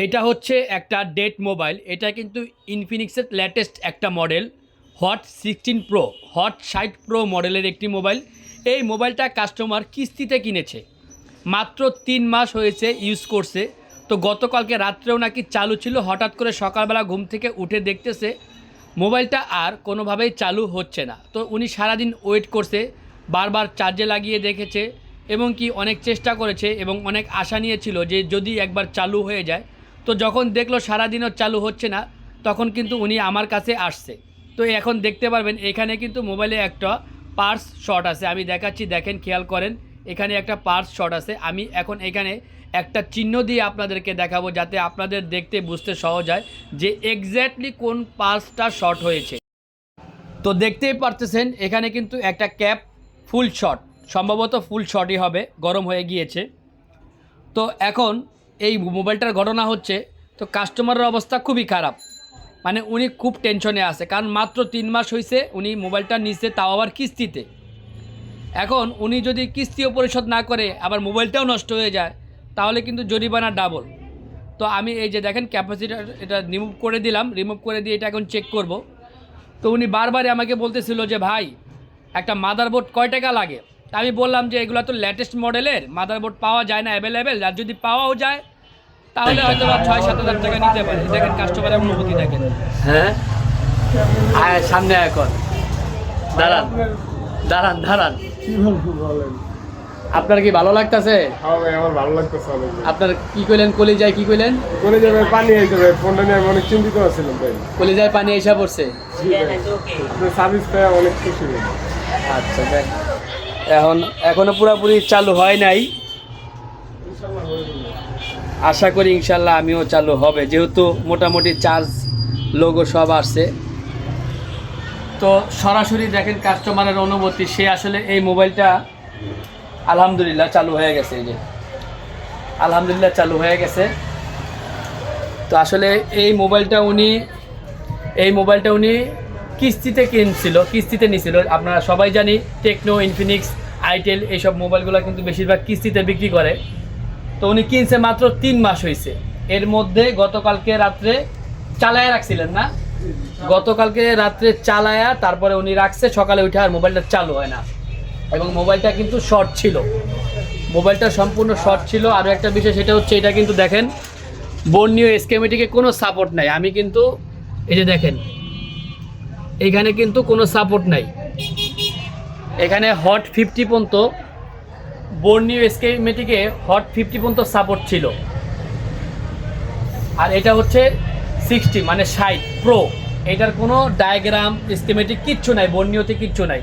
এটা হচ্ছে একটা ডেট মোবাইল। এটা কিন্তু ইনফিনিক্সের লেটেস্ট একটা model, hot 16 pro, hot 60 pro মডেলের একটি মোবাইল। এই মোবাইলটা কাস্টমার কিস্তিতে কিনেছে, মাত্র 3 মাস হয়েছে ইউজ করছে। তো গতকালকে রাত্রেও নাকি চালু ছিল, হঠাৎ করে সকালবেলা ঘুম থেকে উঠে দেখতেছে মোবাইলটা আর কোনোভাবেই চালু হচ্ছে না। তো উনি সারাদিন ওয়েট করছে, বারবার চার্জে লাগিয়ে দেখেছে এবং কি অনেক চেষ্টা করেছে এবং অনেক আশা নিয়েছিল যে যদি একবার চালু হয়ে যায়। তো যখন দেখলো সারাদিনও চালু হচ্ছে না, তখন কিন্তু উনি আমার কাছে আসছে। তো এখন দেখতে পারবেন এখানে কিন্তু মোবাইলে একটা পার্স শর্ট আছে, আমি দেখাচ্ছি, দেখেন, খেয়াল করেন, এখানে একটা পার্স শর্ট আছে। আমি এখন এখানে একটা চিহ্ন দিয়ে আপনাদেরকে দেখাবো যাতে আপনাদের দেখতে বুঝতে সহজ হয় যে এক্স্যাক্টলি কোন পার্সটা শর্ট হয়েছে। তো দেখতেই পারতেছেন এখানে কিন্তু একটা ক্যাপ ফুল শর্ট, সম্ভবত ফুল শর্টই হবে, গরম হয়ে গিয়েছে। তো এখন এই মোবাইলটার ঘটনা হচ্ছে, তো কাস্টমারের অবস্থা খুবই খারাপ, মানে উনি খুব টেনশনে আছে, কারণ মাত্র 3 মাস হয়েছে উনি মোবাইলটা নিচ্ছে, তাও আবার কিস্তিতে। এখন উনি যদি কিস্তিও পরিশোধ না করে আবার মোবাইলটাও নষ্ট হয়ে যায়, তাহলে কিন্তু জরিমানা ডাবল। তো আমি এই যে দেখেন ক্যাপাসিটার এটা রিমুভ করে দিয়ে এটা এখন চেক করব। তো উনি বারবারই আমাকে বলতেছিল যে ভাই একটা মাদারবোর্ড কয় টাকা লাগে। তা আমি বললাম যে এগুলো তো লেটেস্ট মডেলের মাদারবোর্ড পাওয়া যায় না অ্যাভেলেবেল, আর যদি পাওয়াও যায় তাহলে হয়তো বা 6-7 হাজার টাকা নিতে পারে। দেখেন কাস্টমারের অনুভূতি দেখেন। হ্যাঁ, আয় সামনে এখন দাঁড়ান দাঁড়ান দাঁড়ান। কি বলবো বলেন? আপনার কি ভালো লাগতেছে? হ্যাঁ ভাই, আমার ভালো লাগতেছে অনেক। আপনার কি কইলেন, কলিজায় কি কইলেন? করে যাবে পানি আইতে ভাই, ফোনটা নিয়ে আমি অনেক চিন্তিত আছিলাম ভাই। কলিজায় পানি এসে পড়ছে। জি ভাই, আপনার সার্ভিস পেয়ে অনেক খুশি ভাই। আচ্ছা দেখ, এখনো পুরোপুরি চালু হয় নাই, ইনশাআল্লাহ হয়ে যাবে। আশা করি ইনশাল্লাহ আমিও চালু হবে, যেহেতু মোটামুটি চার্জ লোগো সব আসছে। তো সরাসরি দেখেন কাস্টমারের অনুভূতি, সে আসলে এই মোবাইলটা আলহামদুলিল্লাহ চালু হয়ে গেছে, এই যে আলহামদুলিল্লাহ চালু হয়ে গেছে। তো আসলে এই মোবাইলটা উনি কিস্তিতে কিস্তিতে নিছিল। আপনারা সবাই জানি টেকনো, ইনফিনিক্স, আইটেল এইসব মোবাইলগুলো কিন্তু বেশিরভাগ কিস্তিতে বিক্রি করে। তো উনি কিনছে মাত্র 3 মাস হয়েছে। এর মধ্যে গতকালকে রাত্রে চালায়া রাখছিলেন না, গতকালকে রাত্রে চালায়া তারপরে উনি রাখছে, সকালে উঠে আর মোবাইলটা চালু হয় না। এবং মোবাইলটা কিন্তু শর্ট ছিল, মোবাইলটা সম্পূর্ণ শর্ট ছিল। আরও একটা বিষয় সেটা হচ্ছে, এটা কিন্তু দেখেন বর্নিও স্কেমেটিকে কোনো সাপোর্ট নাই। আমি কিন্তু এই যে দেখেন এখানে কিন্তু কোনো সাপোর্ট নাই, এখানে হট 50 পর্যন্ত বর্নিও স্কেমেটিকে হট 50 পর্যন্ত সাপোর্ট ছিল। আর এটা হচ্ছে 60 মানে 60 প্রো, এটার কোনো ডায়াগ্রাম স্কেমেটিক কিচ্ছু নাই, বর্নিওতে কিচ্ছু নাই।